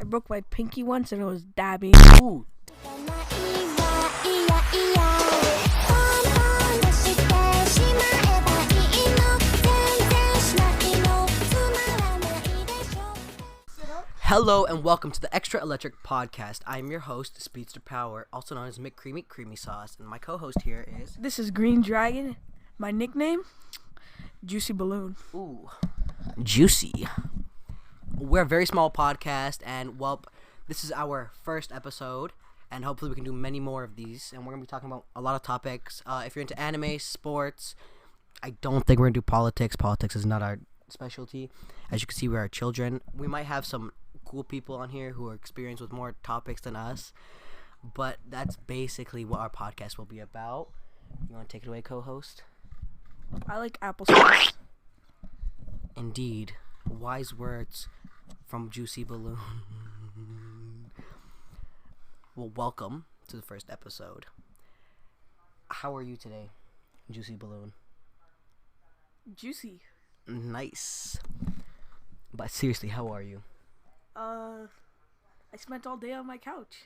I broke my pinky once and it was dabbing. Ooh. Hello and welcome to the Extra Electric Podcast. I am your host, Speedster Power, also known as McCreamy Creamy Sauce, and my co-host here is... This is Green Dragon. My nickname, Juicy Balloon. Ooh, juicy. We're a very small podcast, and well, this is our first episode, and hopefully we can do many more of these, and we're going to be talking about a lot of topics. If you're into anime, sports, I don't think we're going to do politics. Politics is not our specialty. As you can see, we are children. We might have some cool people on here who are experienced with more topics than us, but that's basically what our podcast will be about. You want to take it away, co-host? I like applesauce. Indeed. Wise words from Juicy Balloon. Well, welcome to the first episode. How are you today, Juicy Balloon? Juicy. Nice. But seriously, how are you? I spent all day on my couch.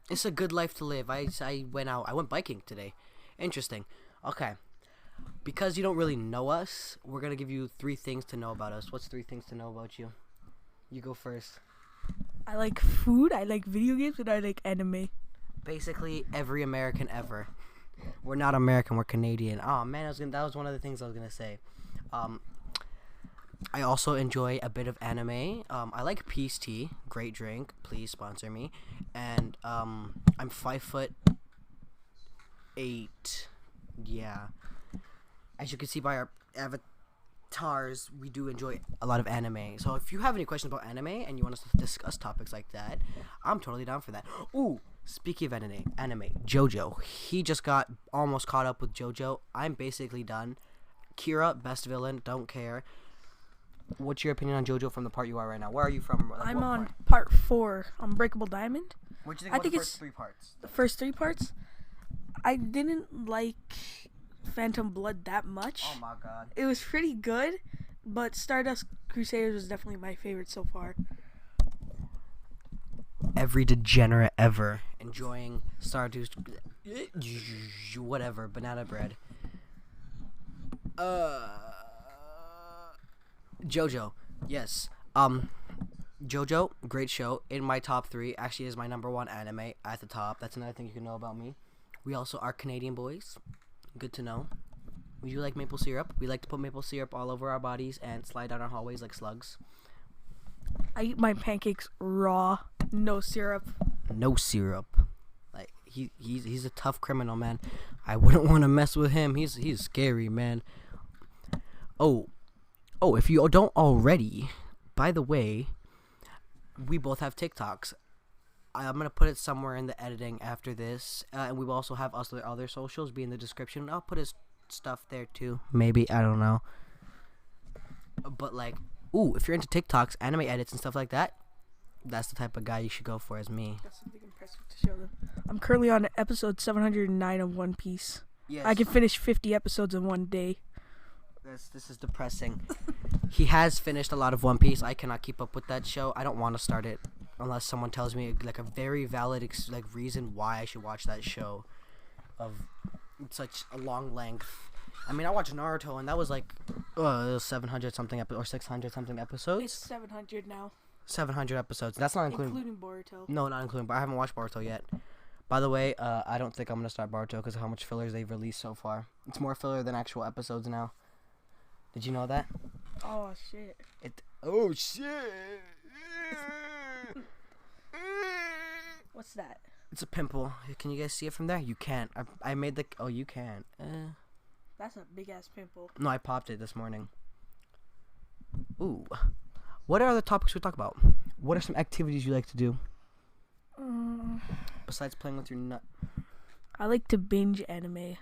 It's a good life to live. I went biking today. Interesting. Okay. Because you don't really know us, we're going to give you 3 things to know about us. What's 3 things to know about you? You go first. I like food, I like video games, and I like anime. Basically, every American ever. We're not American, we're Canadian. Oh, man, that was one of the things I was going to say. I also enjoy a bit of anime. I like peace tea. Great drink. Please sponsor me. And I'm 5'8". Yeah. As you can see by our avatars, we do enjoy a lot of anime. So if you have any questions about anime and you want us to discuss topics like that, I'm totally down for that. Ooh, speaking of anime, JoJo. He just got almost caught up with JoJo. I'm basically done. Kira, best villain, don't care. What's your opinion on JoJo from the part you are right now? Where are you from? I'm on part 4, Unbreakable Diamond. What do you think about the first 3 parts? The first 3 parts? I didn't like Phantom Blood that much. Oh my god. It was pretty good, but Stardust Crusaders was definitely my favorite so far. Every degenerate ever enjoying Stardust, whatever, banana bread. JoJo, yes. JoJo, great show. In my top 3, actually is my number 1 anime at the top. That's another thing you can know about me. We also are Canadian boys. Good to know. We do like maple syrup. We like to put maple syrup all over our bodies and slide down our hallways like slugs. I eat my pancakes raw, no syrup. No syrup. Like he's a tough criminal, man. I wouldn't want to mess with him. He's scary, man. Oh, if you don't already, by the way, we both have TikToks. I'm going to put it somewhere in the editing after this. And we will also have other socials be in the description. I'll put his stuff there too. Maybe. I don't know. But like, if you're into TikToks, anime edits and stuff like that, that's the type of guy you should go for as me. That's something impressive to show them. I'm currently on episode 709 of One Piece. Yes. I can finish 50 episodes in one day. This is depressing. He has finished a lot of One Piece. I cannot keep up with that show. I don't want to start it unless someone tells me like a very valid reason why I should watch that show of such a long length. I mean, I watched Naruto and that was like 700 something or 600 something episodes. It's 700 now. 700 episodes. That's not including Boruto. No, not including. But I haven't watched Boruto yet. By the way, I don't think I'm gonna start Boruto because of how much fillers they've released so far. It's more filler than actual episodes now. Did you know that? Oh shit. Oh shit. What's that? It's a pimple. Can you guys see it from there? You can't. I made the... Oh, you can. That's a big ass pimple. No, I popped it this morning. Ooh. What are the topics we talk about? What are some activities you like to do? Besides playing with your nut. I like to binge anime.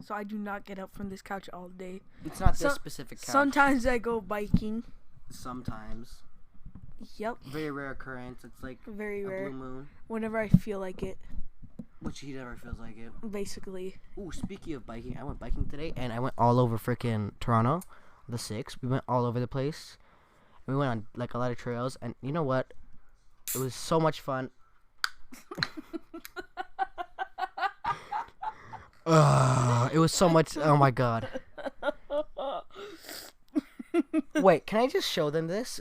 So I do not get up from this couch all day. It's not this specific couch. Sometimes I go biking. Sometimes. Yep. Very rare occurrence. It's like very rare. Blue moon. Whenever I feel like it. Which he never feels like it. Basically. Ooh, speaking of biking, I went biking today, and I went all over frickin' Toronto, the 6. We went all over the place. We went on like a lot of trails, and you know what? It was so much fun. It was so much. Oh my god. Wait, can I just show them this?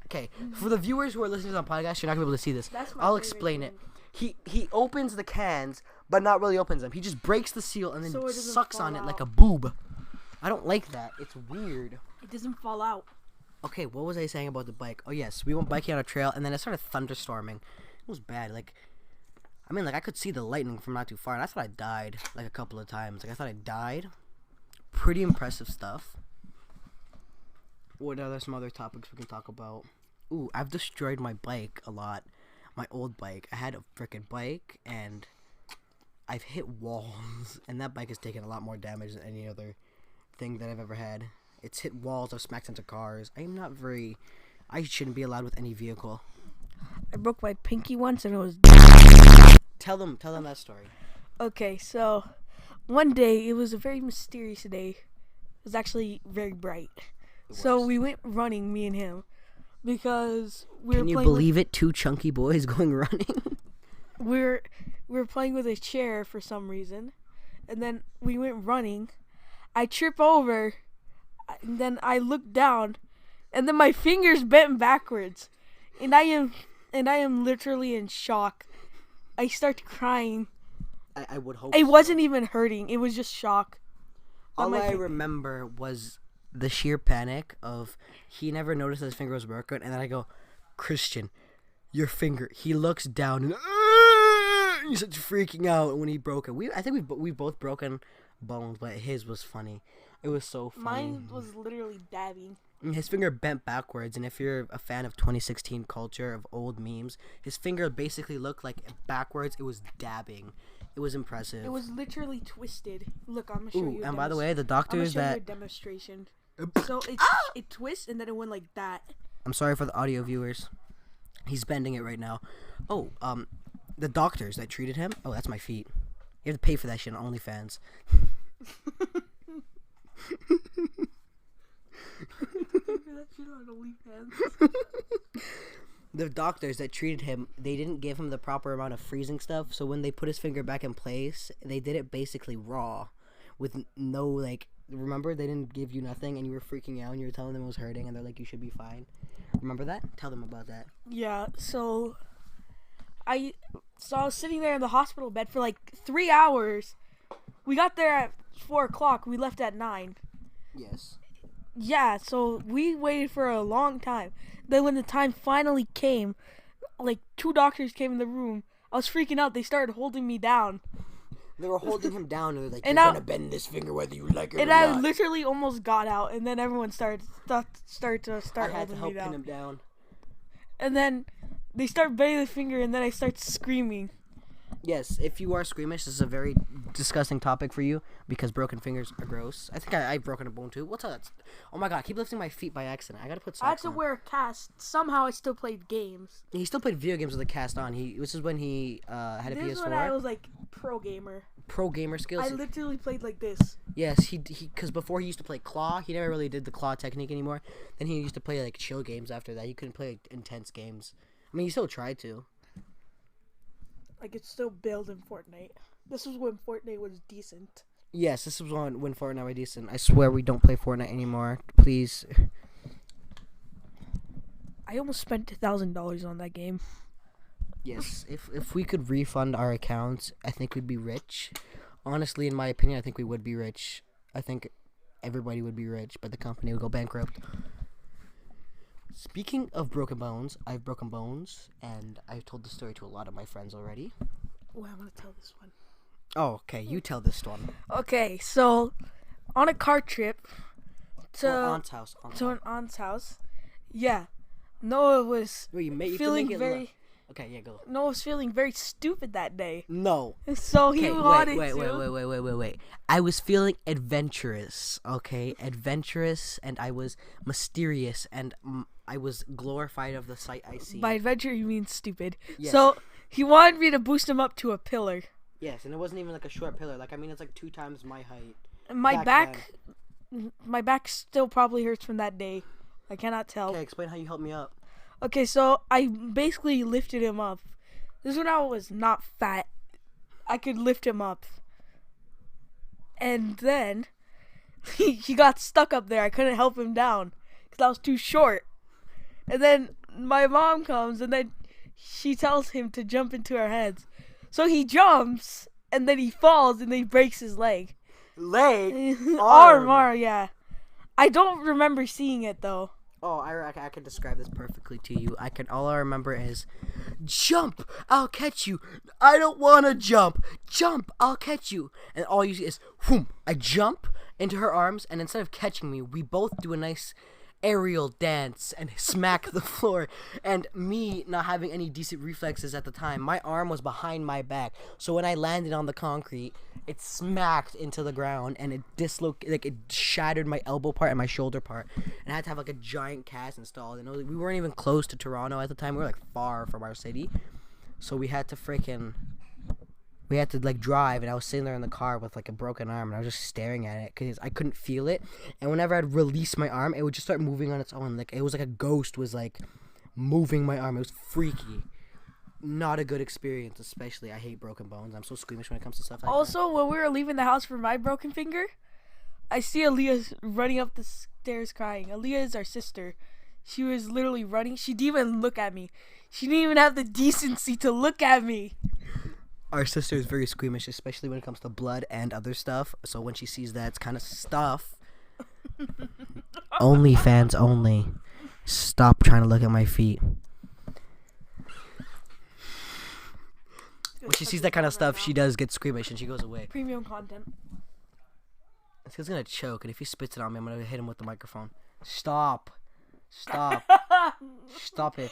Okay, for the viewers who are listening to the podcast, you're not gonna be able to see this. I'll explain it. He opens the cans, but not really opens them. He just breaks the seal and then sucks on it like a boob. I don't like that. It's weird. It doesn't fall out. Okay, what was I saying about the bike? Oh yes, we went biking on a trail and then it started thunderstorming. It was bad. I could see the lightning from not too far, and I thought I died like a couple of times. I thought I died. Pretty impressive stuff. What are some other topics we can talk about? Ooh, I've destroyed my bike a lot. My old bike. I had a freaking bike, and I've hit walls, and that bike has taken a lot more damage than any other thing that I've ever had. It's hit walls, I've smacked into cars. I shouldn't be allowed with any vehicle. I broke my pinky once, and it was... Tell them that story. Okay, so one day, it was a very mysterious day. It was actually very bright. So we went running, me and him, because we were playing. Can you believe it? Two chunky boys going running. we were playing with a chair for some reason, and then we went running. I trip over, and then I look down, and then my fingers bent backwards, and I am literally in shock. I start crying. I would hope it wasn't even hurting. It was just shock. All I remember was the sheer panic of he never noticed that his finger was broken, and then I go, Christian, your finger. He looks down and he's such freaking out when he broke it. I think we both broken bones, but his was funny. It was so funny. Mine was literally dabbing. His finger bent backwards, and if you're a fan of 2016 culture of old memes, his finger basically looked like backwards. It was dabbing. It was impressive. It was literally twisted. Look, I'm gonna show you. And by the way, the doctors I'm gonna show you a demonstration. So it twists and then it went like that. I'm sorry for the audio viewers. He's bending it right now. Oh, the doctors that treated him. Oh, that's my feet. You have to pay for that shit on OnlyFans. The doctors that treated him, they didn't give him the proper amount of freezing stuff. So when they put his finger back in place, they did it basically raw, with no Remember, they didn't give you nothing, and you were freaking out, and you were telling them it was hurting, and they're like, you should be fine. Remember that? Tell them about that. Yeah, so I was sitting there in the hospital bed for 3 hours. We got there at 4 o'clock. We left at 9. Yes. Yeah, so we waited for a long time. Then when the time finally came, 2 doctors came in the room. I was freaking out. They started holding me down. They were holding him down, and they're like, you're gonna bend this finger whether you like it or not. And I literally almost got out, and then everyone started holding me down. I had to help pin him down. And then they start bending the finger, and then I start screaming. Yes, if you are squeamish, this is a very disgusting topic for you, because broken fingers are gross. I think I've broken a bone too. What's that? Oh my god, I keep lifting my feet by accident. I gotta put socks on. I had to wear a cast. Somehow I still played games. He still played video games with a cast on. This is when he had a PS4. This is when I was pro gamer. Pro gamer skills. I literally played like this. Yes, he because before he used to play claw. He never really did the claw technique anymore. Then he used to play chill games after that. He couldn't play intense games. I mean, he still tried to. I could still build in Fortnite. This was when Fortnite was decent. Yes, this was when Fortnite was decent. I swear we don't play Fortnite anymore. Please. I almost spent $1,000 on that game. Yes, if we could refund our accounts, I think we'd be rich. Honestly, in my opinion, I think we would be rich. I think everybody would be rich, but the company would go bankrupt. Speaking of broken bones, I've broken bones, and I've told the story to a lot of my friends already. Oh, I want to tell this one. Oh, okay, you tell this one. Okay, so on a car trip to an aunt's house. An aunt's house. Yeah, Noah was feeling very. Okay, yeah, go. Noah was feeling very stupid that day. No. So he wanted to. Wait. I was feeling adventurous, okay? Adventurous, and I was mysterious, and I was glorified of the sight I see. By adventure, you mean stupid. Yes. So he wanted me to boost him up to a pillar. Yes, and it wasn't even a short pillar. It's 2 times my height. My back still probably hurts from that day. I cannot tell. Okay, explain how you helped me up. Okay, so I basically lifted him up. This is when I was not fat. I could lift him up. And then he got stuck up there. I couldn't help him down because I was too short. And then my mom comes and then she tells him to jump into our heads. So he jumps and then he falls and then he breaks his leg. Leg? Arm, yeah. I don't remember seeing it though. Oh, I can describe this perfectly to you. All I remember is, jump, I'll catch you. I don't want to jump. Jump, I'll catch you. And all you see is, whoom, I jump into her arms, and instead of catching me, we both do a nice aerial dance and smack the floor. And me not having any decent reflexes at the time, my arm was behind my back. So when I landed on the concrete, it smacked into the ground and it shattered my elbow part and my shoulder part. And I had to have like a giant cast installed. And we weren't even close to Toronto at the time. We were like far from our city. So we had to like drive, and I was sitting there in the car with like a broken arm, and I was just staring at it because I couldn't feel it. And whenever I'd release my arm, it would just start moving on its own. Like it was like a ghost was like moving my arm. It was freaky. Not a good experience, especially. I hate broken bones. I'm so squeamish when it comes to stuff like that. Also, when we were leaving the house for my broken finger, I see Aaliyah running up the stairs crying. Aaliyah is our sister. She was literally running. She didn't even look at me. She didn't even have the decency to look at me. Our sister is very squeamish, especially when it comes to blood and other stuff. So when she sees that kind of stuff, OnlyFans only. Stop trying to look at my feet. When she sees that kind of stuff, she does get squeamish and she goes away. Premium content. This guy's gonna choke, and if he spits it on me, I'm gonna hit him with the microphone. Stop. Stop. Stop it.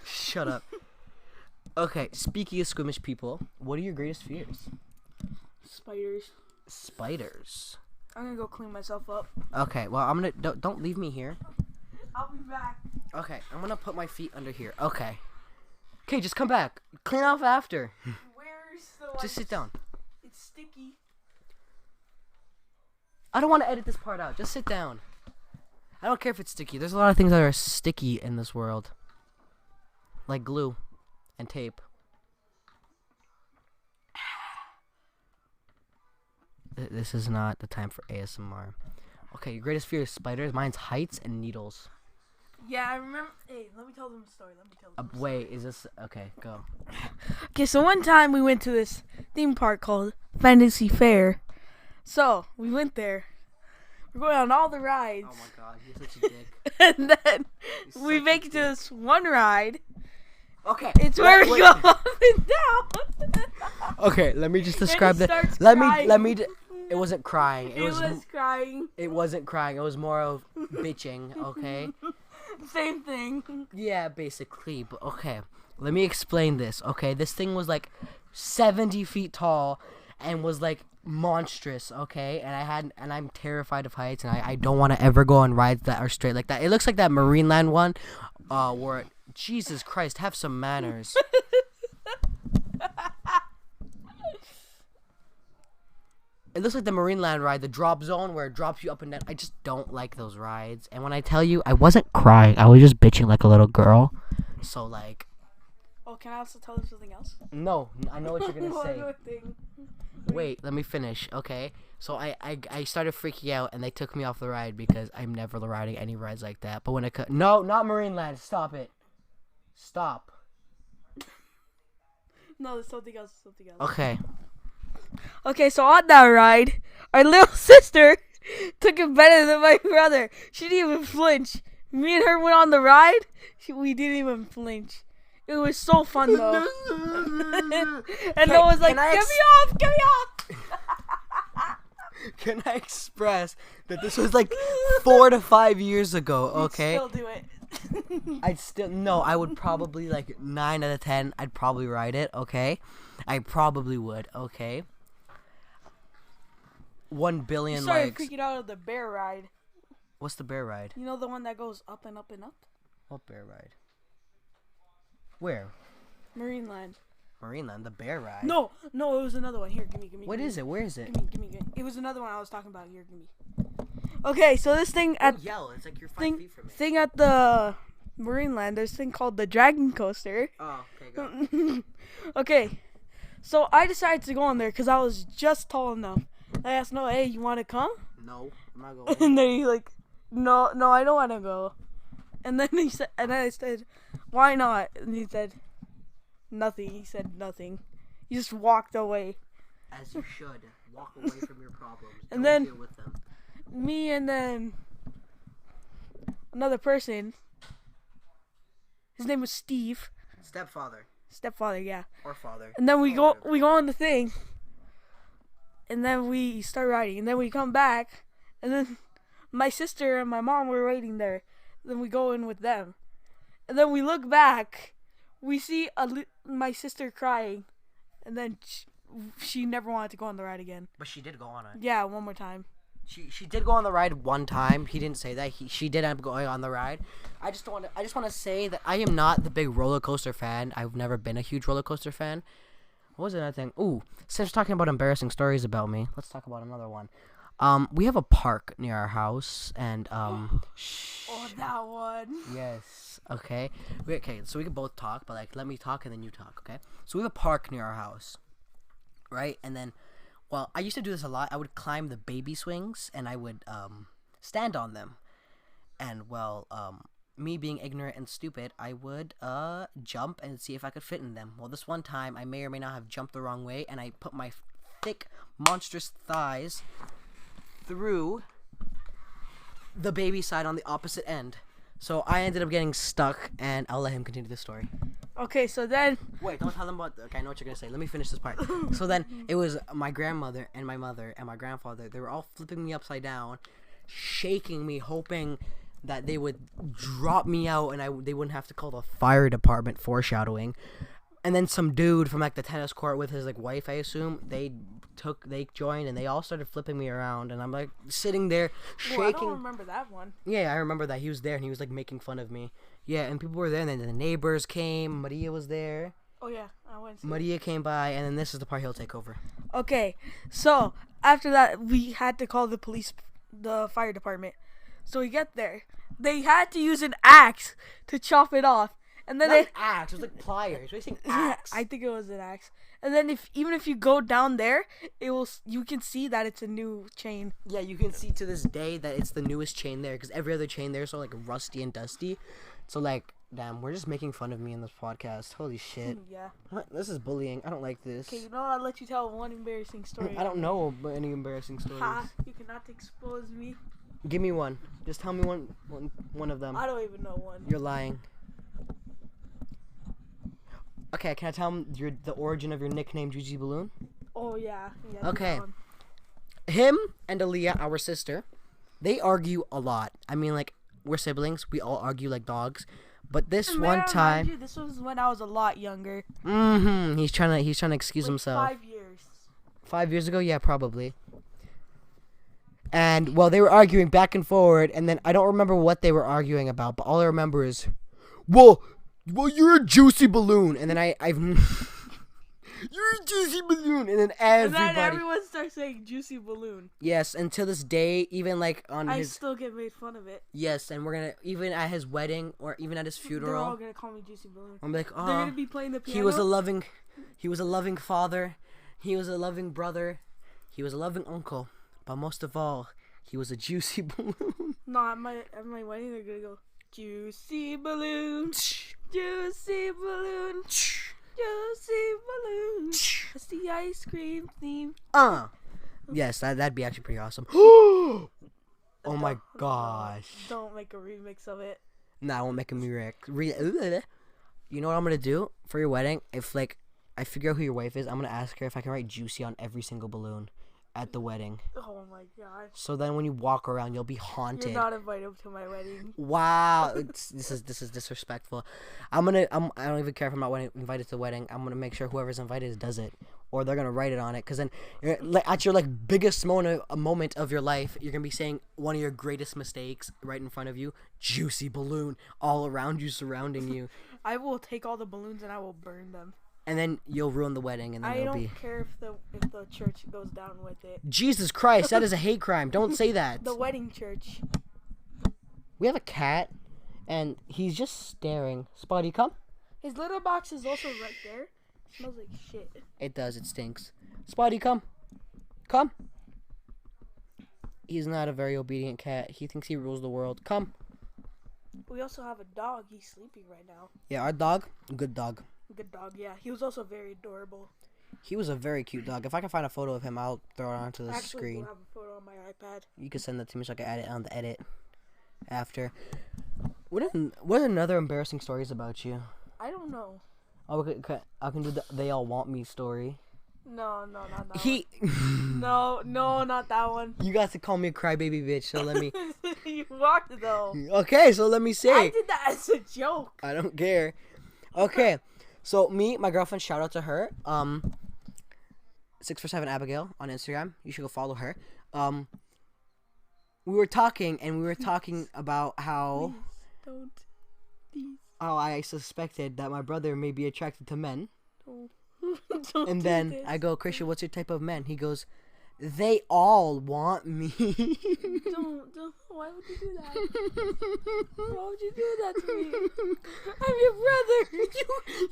Shut up. Okay, speaking of squeamish people, what are your greatest fears? Spiders. Spiders. I'm gonna go clean myself up. Okay, well, I'm gonna don't leave me here. I'll be back. Okay, I'm gonna put my feet under here. Okay, just come back. Clean off after. Where's the Just sit down. It's sticky. I don't want to edit this part out. Just sit down. I don't care if it's sticky. There's a lot of things that are sticky in this world, like glue and tape. This is not the time for ASMR. Okay, your greatest fear is spiders. Mine's heights and needles. Yeah, I remember. Hey, let me tell them a story. Wait, is this okay? Go. Okay, so one time we went to this theme park called Fantasy Fair. So we went there. We're going on all the rides. Oh my god, you're such a dick. And then we make it to this one ride. Okay. It's where we go up and down. Okay, let me just describe that. that. Let me. It wasn't crying. It was crying. It wasn't crying. It was more of bitching. Okay. Same thing. Yeah, basically. But okay, let me explain this. Okay, this thing was like 70 feet tall and was like monstrous. Okay, and I'm terrified of heights, and I don't want to ever go on rides that are straight like that. It looks like that Marineland one, where Jesus Christ, have some manners. It looks like the Marineland ride, the drop zone where it drops you up and down. I just don't like those rides. And when I tell you, I wasn't crying. I was just bitching like a little girl. So, like... Oh, can I also tell them something else? No, I know what you're going to say. One more thing. Wait, let me finish, okay? So, I started freaking out, and they took me off the ride because I'm never riding any rides like that. But when it... No, not Marineland. Stop it. Stop. No, there's something else. Okay. Okay, so on that ride, our little sister took it better than my brother. She didn't even flinch. Me and her went on the ride. We didn't even flinch. It was so fun though. And I was like, "Get me off! Can I express that this was like 4 to 5 years ago? Okay. You'd still do it. I would probably like 9 out of 10. I'd probably ride it. Okay, I probably would. Okay. 1 billion started legs. freaking out of the bear ride. What's the bear ride? You know the one that goes up and up and up? What bear ride? Where? Marineland. Marineland, the bear ride. No, it was another one. Here, give me. What is it? Where is it? Give me. It was another one I was talking about. Here, give me. Okay, so this thing at Yell. It's like you're 5 feet from me. thing at the Marineland, there's a thing called the Dragon Coaster. Oh, okay, go. Okay, so I decided to go on there because I was just tall enough. I asked Noah, hey, you want to come? No, I'm not going. And then he's like, no, I don't want to go. And then I said, why not? And he said, nothing. He said nothing. He just walked away. As you should. Walk away from your problems. And Don't then- deal with them. Me and then another person. His name was Steve. Stepfather, yeah. Or father. And then we go whatever. on the thing. And then we start riding. And then we come back. And then my sister and my mom were waiting there. Then we go in with them. And then we look back. We see my sister crying. And then she never wanted to go on the ride again. But she did go on it. Yeah, one more time. She did go on the ride one time. He didn't say that. She did end up going on the ride. I just want to say that I am not the big roller coaster fan. I've never been a huge roller coaster fan. What was another thing? Ooh, since we're talking about embarrassing stories about me, let's talk about another one. We have a park near our house, and Oh, that one. yes, okay. Okay, so we can both talk, but like, let me talk and then you talk, okay? So we have a park near our house, right? And then, well, I used to do this a lot. I would climb the baby swings, and I would stand on them. And well, me being ignorant and stupid, I would jump and see if I could fit in them. Well, this one time, I may or may not have jumped the wrong way, and I put my thick, monstrous thighs through the baby side on the opposite end. So I ended up getting stuck, and I'll let him continue the story. Okay, so then Wait, don't tell them about. Okay, I know what you're gonna say. Let me finish this part. So then it was my grandmother and my mother and my grandfather. They were all flipping me upside down, shaking me, hoping that they would drop me out and they wouldn't have to call the fire department. Foreshadowing. And then some dude from like the tennis court with his like wife, I assume, they joined and they all started flipping me around, and I'm like sitting there shaking. I don't remember that one. Yeah, I remember that. He was there and he was like making fun of me. Yeah, and people were there, and then the neighbors came. Maria was there. Oh yeah, I went. Maria came by, and then this is the part he'll take over. Okay, so after that, we had to call the fire department. So we get there. They had to use an axe to chop it off, and then Not an axe. It was like pliers. What are you saying? Axe. I think it was an axe. And then even if you go down there, you can see that it's a new chain. Yeah, you can see to this day that it's the newest chain there, because every other chain there is so like rusty and dusty. So like, damn, we're just making fun of me in this podcast. Holy shit. Yeah. What? This is bullying. I don't like this. Okay, you know what? I'll let you tell one embarrassing story. I don't know about any embarrassing stories. Ha! You cannot expose me. Give me one. Just tell me one of them. I don't even know one. You're lying. Okay, can I tell him the origin of your nickname, Juicy Balloon? Oh yeah. Okay. Him and Aaliyah, our sister, they argue a lot. I mean, like, we're siblings. We all argue like dogs. But this one time, this was when I was a lot younger. He's trying to excuse like himself. 5 years. 5 years ago, yeah, probably. And well, they were arguing back and forward, and then I don't remember what they were arguing about, but all I remember is, well, you're a juicy balloon, and then I've you're a juicy balloon, and then everybody. And then everyone starts saying juicy balloon. Yes, and to this day, even like on I his. still get made fun of it. Yes, and we're gonna even at his wedding or even at his funeral. They're all gonna call me juicy balloon. I'm like, They're gonna oh, be playing the piano. he was a loving father, he was a loving brother, he was a loving uncle, but most of all, he was a juicy balloon. No, at my wedding they're gonna go juicy balloon, juicy balloon, juicy balloon. That's the ice cream theme. Yes, that'd be actually pretty awesome. Oh my gosh. Don't make a remix of it. Nah, I won't make a lyric. You know what I'm gonna do for your wedding? If like I figure out who your wife is, I'm gonna ask her if I can write juicy on every single balloon at the wedding. Oh my god. So then when you walk around, you'll be haunted. You're not invited to my wedding. Wow, this is disrespectful. I don't even care if I'm not invited to the wedding. I'm gonna make sure whoever's invited does it, or they're gonna write it on it. Cause then, at your like biggest moment of your life, you're gonna be saying one of your greatest mistakes right in front of you. Juicy balloon all around you, surrounding you. I will take all the balloons and I will burn them. And then you'll ruin the wedding, and then I it'll don't be. care if the church goes down with it. Jesus Christ, that is a hate crime. Don't say that. The wedding church. We have a cat, and he's just staring. Spotty, come. His litter box is also right there. It smells like shit. It does. It stinks. Spotty, come. Come. He's not a very obedient cat. He thinks he rules the world. Come. We also have a dog. He's sleeping right now. Yeah, our dog. Good dog. Good dog, yeah. He was also very adorable. He was a very cute dog. If I can find a photo of him, I'll throw it onto the Actually, screen. I have a photo on my iPad. You can send that to me so I can add it on the edit after. What are another embarrassing stories about you? I don't know. Oh, I can do the "they all want me" story. No, not that one. No, not that one. You got to call me a crybaby bitch, so let me. You walked though. Okay, so let me say. I did that as a joke. I don't care. Okay, so my girlfriend, shout out to her. 647 Abigail on Instagram. You should go follow her. We were talking about how. Please don't. Please. Oh, I suspected that my brother may be attracted to men. Don't. Don't And do then this. I go, Christian, what's your type of men? He goes, they all want me. Don't. Why would you do that? Why would you do that to me? I'm your brother.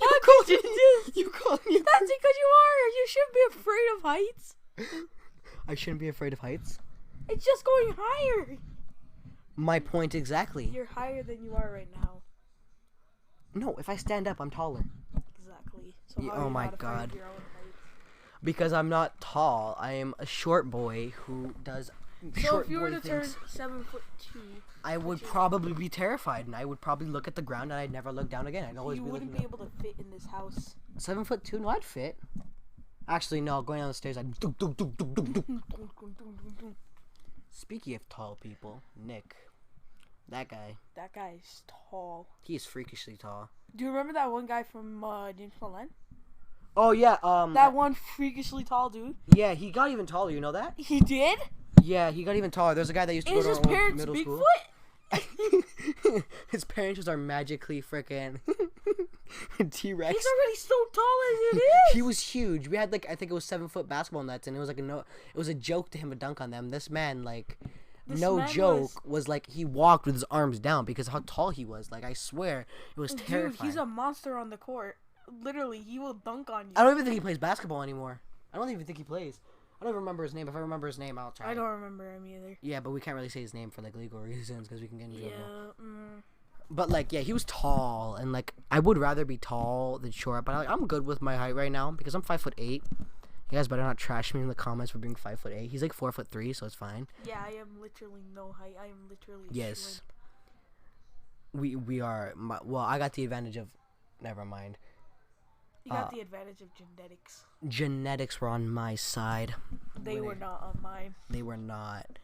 How could you do? You call me. That's because you are. You shouldn't be afraid of heights. I shouldn't be afraid of heights. It's just going higher. My point exactly. You're higher than you are right now. No, if I stand up, I'm taller. Exactly. So Yeah, how are oh you my not afraid God. of your own height? Because I'm not tall. I am a short boy who does So short if you were boy to turn things. 7'2", I would probably be terrified, and I would probably look at the ground, and I'd never look down again. I'd always you be wouldn't looking be able to fit in this house. 7'2". No, I'd fit. Actually, no. Going down the stairs, I'd. Speaking of tall people, Nick, that guy, That guy's tall. he is freakishly tall. Do you remember that one guy from James Bond? Oh yeah, That one freakishly tall dude? yeah, he got even taller. You know that? He did? Yeah, he got even taller. There's a guy that used to Is go his to our old parents middle Bigfoot? school. His parents are magically frickin' T-Rex. He's already so tall as it is. He was huge. We had I think it was 7-foot basketball nets, and it was it was a joke to him to dunk on them. This man This no man joke was he walked with his arms down because how tall he was. I swear it was terrifying. Dude, he's a monster on the court. Literally, he will dunk on you. I don't even think he plays basketball anymore. I don't even think he plays. I don't even remember his name. If I remember his name, I'll try. I don't remember him either. Yeah, but we can't really say his name for legal reasons because we can get in trouble. Yeah. But yeah, he was tall, and I would rather be tall than short. But I'm good with my height right now because I'm 5'8". You guys better not trash me in the comments for being 5'8". He's 4'3", so it's fine. Yeah, I am literally no height. I am literally. Yes. We are. Well, I got the advantage of. Never mind. You got the advantage of genetics. Genetics were on my side. They were not on mine. They were not.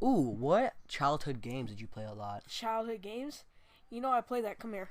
Ooh, what childhood games did you play a lot? Childhood games? You know I play that. Come here.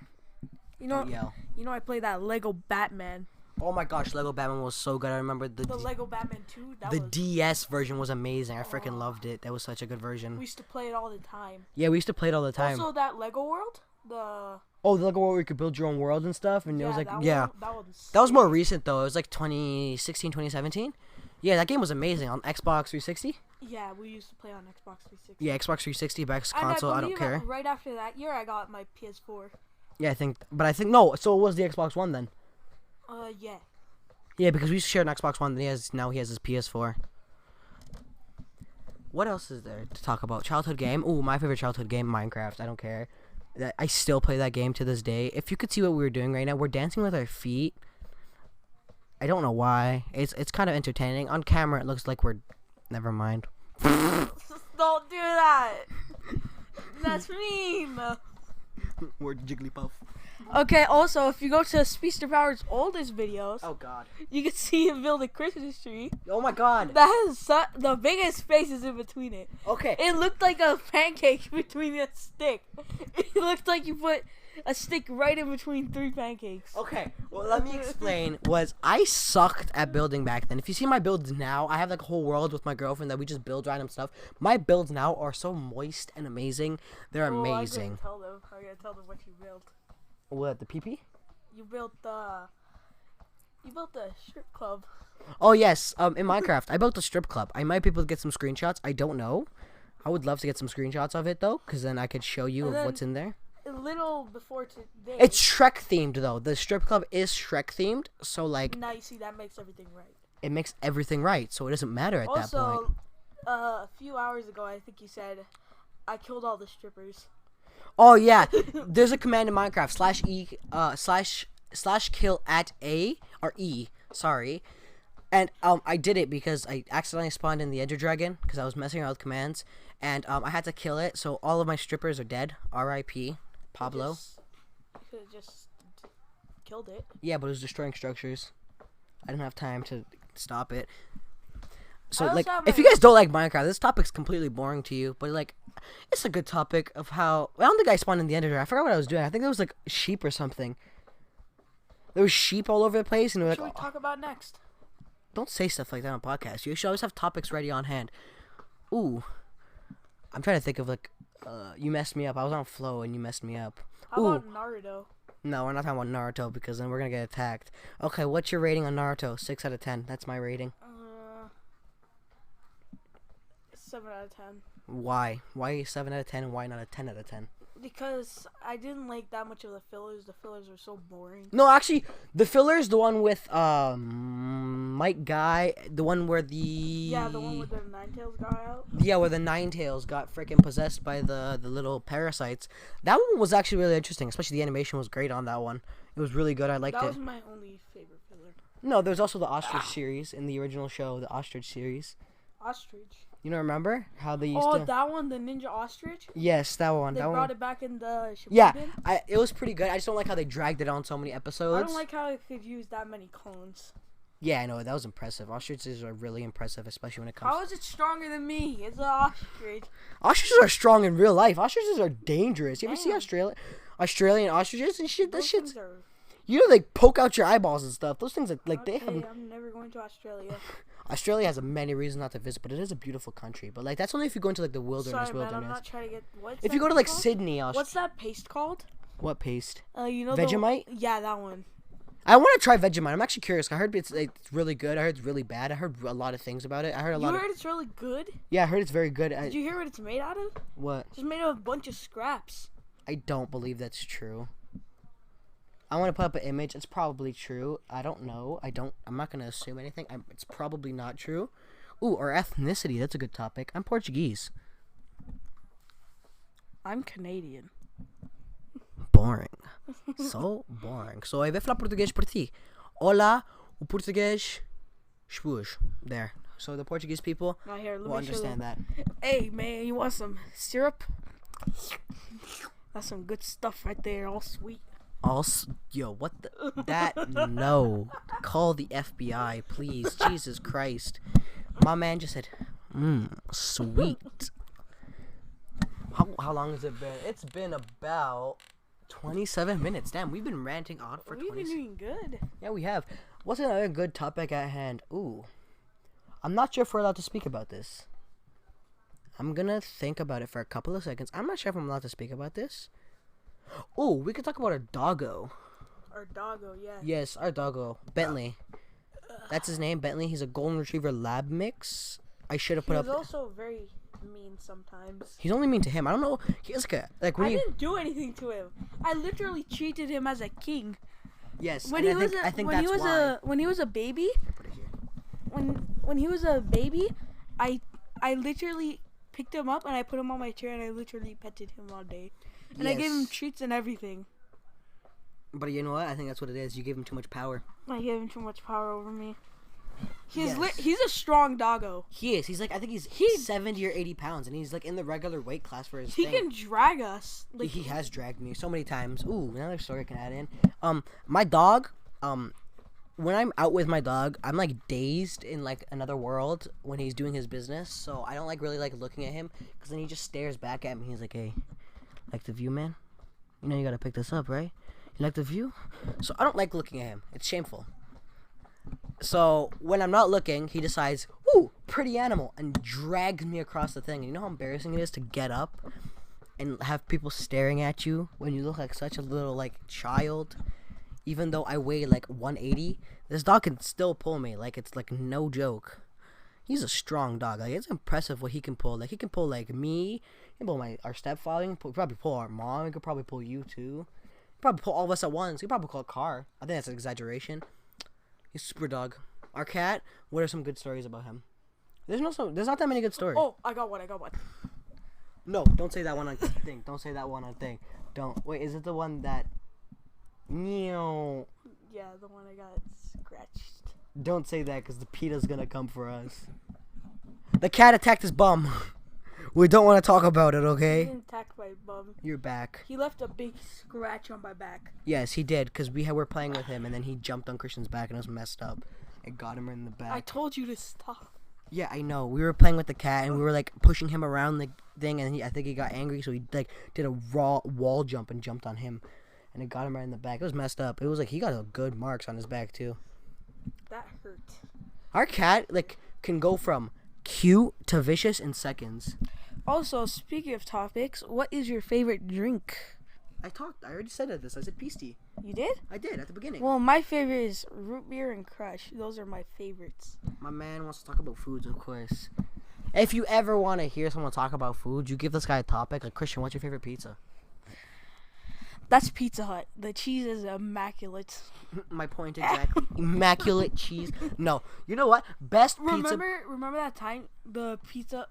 You know. Yeah. You know I play that Lego Batman. Oh my gosh, Lego Batman was so good. I remember The Lego Batman 2. the DS version was amazing. I freaking loved it. That was such a good version. We used to play it all the time. Yeah, we used to play it all the time. Also, that Lego World. The Lego World where you could build your own world and stuff, and it was that was more recent though. It was 2016, 2017. Yeah, that game was amazing on Xbox 360. Yeah, we used to play on Xbox 360. Yeah, Xbox 360, best And console. I don't care. Right after that year, I got my PS4. Yeah, I think no. So it was the Xbox One then. Yeah. Yeah, because we shared an Xbox One. Now he has his PS4. What else is there to talk about? Childhood game. Ooh, my favorite childhood game, Minecraft. I don't care. I still play that game to this day. If you could see what we were doing right now, we're dancing with our feet. I don't know why. It's kind of entertaining. On camera, it looks like we're. Never mind. Don't do that. That's mean. We're Jigglypuff. Okay. Also, if you go to Speedster Power's oldest videos, Oh God. you can see him build a Christmas tree Oh my God. that has the biggest spaces in between it. Okay. It looked like a pancake between a stick. It looked like you put a stick right in between 3 pancakes. Okay, well, let me explain. I sucked at building back then. If you see my builds now, I have a whole world with my girlfriend that we just build random stuff. My builds now are so moist and amazing. They're amazing. I'm gonna tell them what you built. What, the PP? You built the You built a strip club. Oh yes, in Minecraft, I built a strip club. I might be able to get some screenshots. I don't know. I would love to get some screenshots of it though, because then I could show you of what's in there. A little before today. It's Shrek themed though. The strip club is Shrek themed, so like. Now you see that makes everything right. It makes everything right, so it doesn't matter at that point. Also, a few hours ago, I think you said, I killed all the strippers. Oh yeah, there's a command in Minecraft slash kill at A or E. Sorry. And I did it because I accidentally spawned in the Ender Dragon because I was messing around with commands, and I had to kill it. So all of my strippers are dead. R.I.P. Pablo. You could have just killed it. Yeah, but it was destroying structures. I didn't have time to stop it. So I like, also have if my- you guys don't like Minecraft, this topic's completely boring to you. But like, it's a good topic of how. I don't think I spawned in the Ender Dragon. I forgot what I was doing. I think there was like sheep or something. There was sheep all over the place, and we're What like, should we talk about next? don't say stuff like that on podcasts. You should always have topics ready on hand. Ooh. I'm trying to think of like, you messed me up. I was on flow and you messed me up. How Ooh. about Naruto? No, we're not talking about Naruto because then we're going to get attacked. Okay, what's your rating on Naruto? 6 out of 10. That's my rating. 7 out of 10. Why? Why 7 out of 10 and why not a 10 out of 10? Because I didn't like that much of the fillers. The fillers were so boring. No, actually, the filler is the one with Mike Guy, the one where the Yeah, the one with the Ninetales guy out. Yeah, where the Ninetales got freaking possessed by the little parasites. That one was actually really interesting, especially the animation was great on that one. It was really good. I liked That it. was my only favorite filler. No, there's also the ostrich series in the original show, the ostrich series. Ostrich. You don't remember how they used Oh, to? that one, the ninja ostrich. Yes, that one. They That brought one. it back in the Shippuden. Yeah, it was pretty good. I just don't like how they dragged it on so many I episodes. don't like how I could use that many clones. Yeah, I know that was impressive. Ostriches are really impressive, especially when it comes. How is it stronger than me? It's an ostrich. Ostriches are strong in real life. Ostriches are dangerous. You ever see Damn. Australian ostriches and shit? That Those shit's. things are. You know they poke out your eyeballs and stuff. Those things are like they Okay, have. I'm never going to Australia. Australia has many reasons not to visit, but it is a beautiful country. But like that's only if you go into like the wilderness. Sorry, man, I'm not trying to get. What's If that you go to thing like called? Sydney, What's that paste called? what paste? You know Vegemite? Yeah, that one. I want to try Vegemite. I'm actually curious. I heard it's really good. I heard it's really bad. I heard a lot of things about it. I heard a lot. You heard it's really good? Yeah, I heard it's very good. Did you hear what it's made out of? What? It's made of a bunch of scraps. I don't believe that's true. I want to put up an image. It's probably true. I don't know. I'm not gonna assume anything. It's probably not true. Ooh, or ethnicity. That's a good topic. I'm Portuguese. I'm Canadian. Boring. So boring. So I vai falar português para ti. Olá, o português. Spush. There. So the Portuguese people Right here, let will me show understand that. Hey, man, you want some syrup? That's some good stuff right there, all sweet. Yo, what the? That, no. Call the FBI, please. Jesus Christ. My man just said, sweet. How long has it been? It's been about 27 minutes. Damn, we've been ranting on for We've 20 been doing good. Yeah, we have. What's another good topic at hand? Ooh. I'm not sure if we're allowed to speak about this. I'm gonna think about it for a couple of seconds. I'm not sure if I'm allowed to speak about this. Oh, we could talk about our doggo. Our doggo, yeah. Yes, our doggo. Bentley. That's his name, Bentley. He's a golden retriever lab mix. I should have put He's up. also very mean sometimes. He's only mean to him. I don't know. He has like when I he. didn't do anything to him. I literally treated him as a king. Yes. When and he was I think when that's he was why. when he was a baby, Put it here. when he was a baby, I literally picked him up and I put him on my chair and I literally petted him all day. And I gave him Yes. treats and everything. But you know what? I think that's what it is. You gave him too much power. I gave him too much power over me. He's Yes. he's a strong doggo. He is. He's like, I think he's 70 or 80 pounds, and he's like in the regular weight class for his He thing. can drag us. Like He has dragged me so many times. Ooh, another story I can add in. My dog, when I'm out with my dog, I'm like dazed in like another world when he's doing his business. So I don't really like looking at him because then he just stares back at me. He's like, "Hey, like the view, man? You know you gotta pick this up, right? You like the view?" So I don't like looking at him. It's shameful. So when I'm not looking, he decides, "Ooh, pretty animal," and drags me across the thing. And you know how embarrassing it is to get up and have people staring at you when you look like such a little like child. Even though I weigh like 180, this dog can still pull me. Like, it's like no joke. He's a strong dog. Like, it's impressive what he can pull. Like, he can pull like me. He can pull our stepfather. He can probably pull our mom. He could probably pull you too. Probably pull all of us at once. He could probably pull a car. I think that's an exaggeration. He's a super dog. Our cat. What are some good stories about him? There's not that many good stories. Oh, I got one. No, don't say that one on thing. Don't say that one on thing. Don't. Wait, is it the one that... Meow. Yeah, the one I got scratched. Don't say that because the PETA's gonna come for us. The cat attacked his bum. We don't want to talk about it, He okay? didn't attack my bum. You're back. He left a big scratch on my back. Yes, he did because we were playing with him and then he jumped on Christian's back and it was messed up. It got him in the back. I told you to stop. Yeah, I know. We were playing with the cat and we were like pushing him around the thing and I think he got angry so he like did a raw wall jump and jumped on him and it got him right in the back. It was messed up. It was like he got a good marks on his back too. That hurt. Our cat like can go from cute to vicious in seconds. Also, speaking of topics, what is your favorite drink? I already said this. I said peace tea. You did? I did at the beginning. Well, my favorite is root beer and crush. Those are my favorites. My man wants to talk about foods, of course. If you ever want to hear someone talk about food, you give this guy a topic. Like, Christian, what's your favorite pizza? That's Pizza Hut. The cheese is immaculate. My point exactly. Immaculate cheese. No. You know what? Best pizza. Remember that time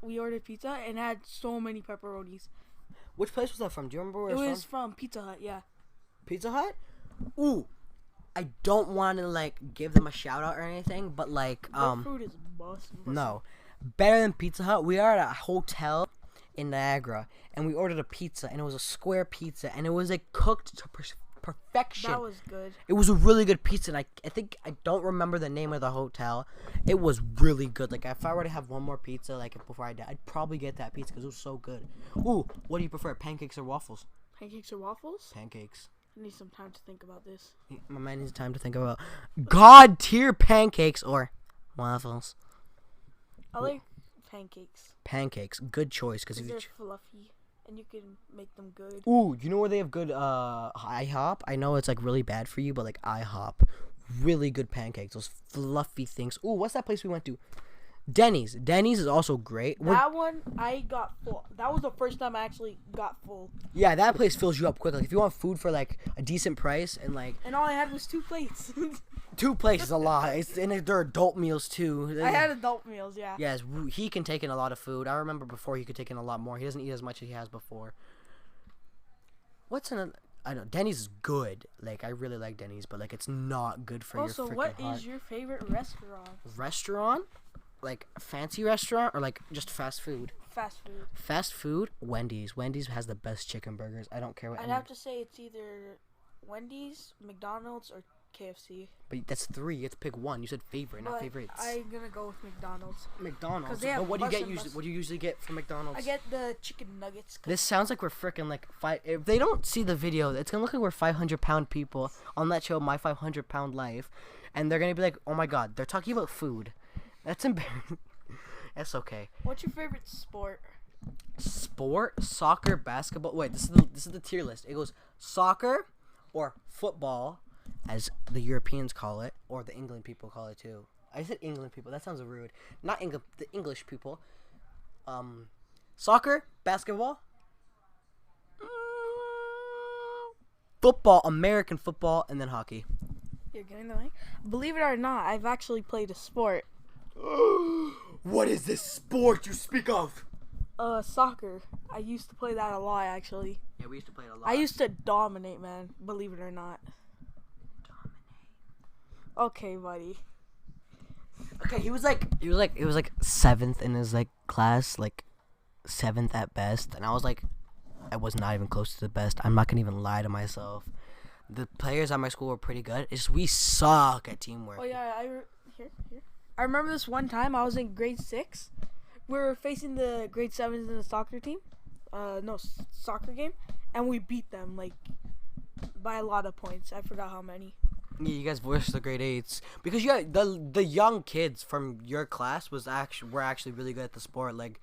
we ordered pizza and it had so many pepperonis. Which place was that from? Do you remember where it was from? Pizza Hut, yeah. Pizza Hut? Ooh. I don't want to like give them a shout out or anything, but like Their food is bussin'. No. Better than Pizza Hut. We are at a hotel in Niagara and we ordered a pizza and it was a square pizza and it was like cooked to perfection. That was good. It was a really good pizza and I don't remember the name of the hotel. It was really good. Like if I were to have one more pizza like before I die, I'd probably get that pizza because it was so good. Ooh, what do you prefer, pancakes or waffles? Pancakes or waffles? Pancakes. I need some time to think about this. My man needs time to think about God tier pancakes or waffles. I like pancakes. Pancakes, good choice because They're fluffy and you can make them good. Ooh, you know where they have good IHOP? I know it's like really bad for you, but like IHOP, really good pancakes. Those fluffy things. Ooh, what's that place we went to? Denny's. Denny's is also great. That one I got full. That was the first time I actually got full. Yeah, that place fills you up quick. Like if you want food for like a decent price and like. And all I had was 2 plates. 2 plates is a lot. And they're adult meals too. I had adult meals, yeah. Yes, he can take in a lot of food. I remember before he could take in a lot more. He doesn't eat as much as he has before. I know Denny's is good. Like I really like Denny's, but like it's not good for your freaking heart. Also, what is your favorite restaurant? Restaurant? Like a fancy restaurant or like just fast food? Fast food. Fast food? Wendy's. Wendy's has the best chicken burgers. I don't care what. I'd have to say it's either Wendy's, McDonald's, or KFC. But that's 3. You have to pick one. You said favorite, not favorites. I'm gonna go with McDonald's. McDonald's. They have But what do you get usually? What do you usually get from McDonald's? I get the chicken nuggets. This sounds like we're freaking like if they don't see the video, it's gonna look like we're 500-pound people on that show, My 500-Pound Life, and they're gonna be like, "Oh my God, they're talking about food." That's embarrassing. That's okay. What's your favorite sport? Sport, soccer, basketball. Wait, this is the tier list. It goes soccer or football, as the Europeans call it, or the England people call it too. I said England people. That sounds rude. Not England. The English people. Soccer, basketball, football, American football, and then hockey. You're getting the right. Believe it or not, I've actually played a sport. What is this sport you speak of? Soccer. I used to play that a lot, actually. Yeah, we used to play it a lot. I used to dominate, man. Believe it or not. Okay, buddy. Okay, he was like 7th in his like class, like 7th at best, and I was not even close to the best. I'm not gonna even lie to myself. The players at my school were pretty good. It's just we suck at teamwork. Oh yeah, here. I remember this one time I was in grade 6. We were facing the grade 7s in the soccer team. Soccer game, and we beat them like by a lot of points. I forgot how many. Yeah, you guys versus the grade 8s because the young kids from your class were actually really good at the sport. Like,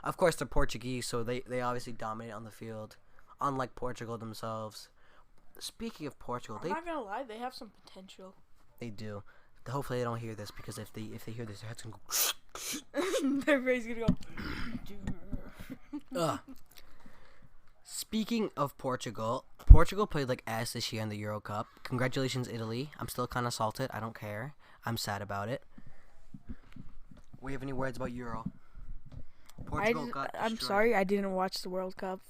of course they're Portuguese, so they obviously dominate on the field, unlike Portugal themselves. Speaking of Portugal, I'm not gonna lie, they have some potential. they do. Hopefully they don't hear this, because if they hear this, their head's gonna go. Their face gonna go. Ugh. Speaking of Portugal played like ass this year in the Euro Cup. Congratulations, Italy. I'm still kind of salted. I don't care. I'm sad about it. We have any words about Euro? Portugal got destroyed. I'm sorry, I didn't watch the World Cup.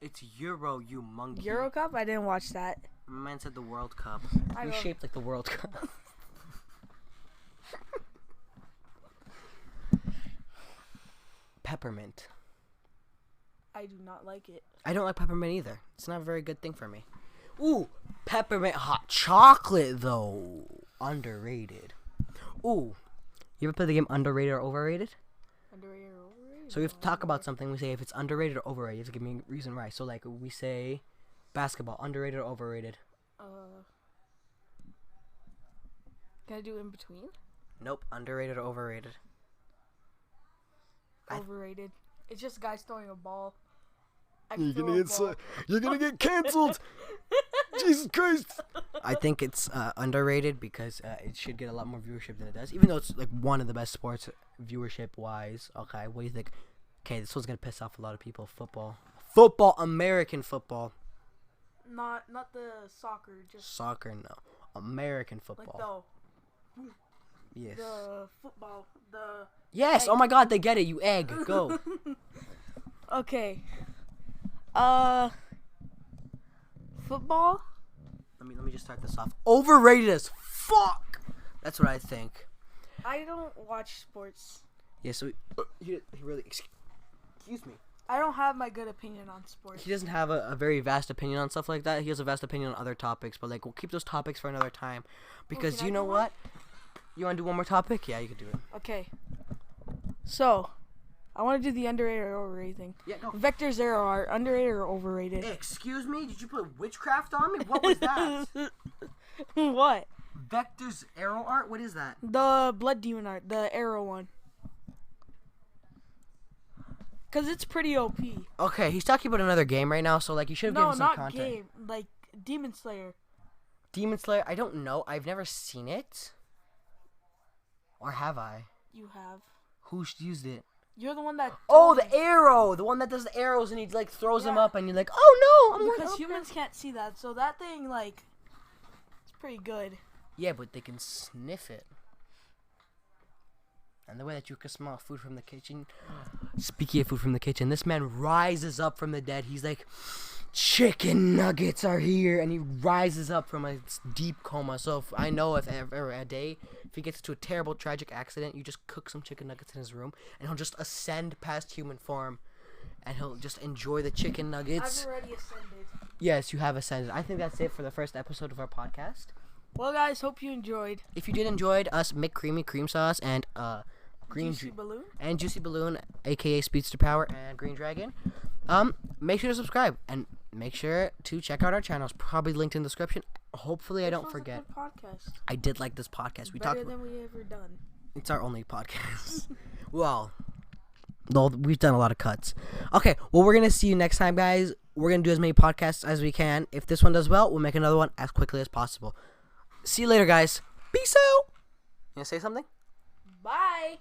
It's Euro, you monkey. Euro Cup? I didn't watch that. My man said the World Cup. I You're don't- shaped like the World Cup. Peppermint. I do not like it. I don't like peppermint either. It's not a very good thing for me. Ooh, peppermint hot chocolate though. Underrated. Ooh. You ever play the game underrated or overrated? Underrated or overrated? So we have to talk about something. We say if it's underrated or overrated. You have to give me a reason why. So like we say basketball, underrated or overrated? Can I do in between? Nope, underrated or overrated. Overrated. It's just guys throwing a ball. You're gonna get canceled. Jesus Christ. I think it's underrated because it should get a lot more viewership than it does. Even though it's like one of the best sports viewership wise. Okay, what do you think? Okay, this one's gonna piss off a lot of people. Football, American football. Not the soccer, just Soccer, no. American football. like Yes. the football. Yes. egg. Oh my God, they get it. You egg. Go. Okay. Football? Let me just start this off. Overrated as fuck. That's what I think. I don't watch sports. Yeah. So he really. Excuse me. I don't have my good opinion on sports. He doesn't have a very vast opinion on stuff like that. He has a vast opinion on other topics, but like we'll keep those topics for another time, because can I you know do one? what? You want to do one more topic? Yeah, you can do it. Okay. So, I want to do the underrated or overrated thing. Yeah, go. Vector Zero Art, underrated or overrated? Excuse me? Did you put witchcraft on me? What was that? What? Vector's arrow art? What is that? The Blood Demon Art, the arrow one. Cause it's pretty OP. Okay, he's talking about another game right now, so like you should have No, given some not content. game. Like Demon Slayer. Demon Slayer? I don't know. I've never seen it. Or have I? You have. Who's used it? You're the one that. Oh, told the me. arrow! The one that does the arrows and he like throws them Yeah. up and you're like, oh no! I'm Because like, humans can't see that, so that thing like, it's pretty good. Yeah, but they can sniff it. And the way that you can smell food from the kitchen. Speaking of food from the kitchen, this man rises up from the dead. He's like, chicken nuggets are here. And he rises up from a deep coma. So if I know if ever a day, if he gets into a terrible, tragic accident, you just cook some chicken nuggets in his room. And he'll just ascend past human form. And he'll just enjoy the chicken nuggets. I've already ascended. Yes, you have ascended. I think that's it for the first episode of our podcast. Well, guys, hope you enjoyed. If you did enjoy us, McCreamy cream sauce and green Juicy Balloon. and Juicy Balloon, aka Speedster Power and Green Dragon. Make sure to subscribe and make sure to check out our channels. Probably linked in the description. Hopefully, I don't forget. This was a good podcast. I did like this podcast. We Better talked. than we ever done. It's our only podcast. Well, we've done a lot of cuts. Okay, well, we're gonna see you next time, guys. We're gonna do as many podcasts as we can. If this one does well, we'll make another one as quickly as possible. See you later, guys. Peace out. You gonna say something? Bye.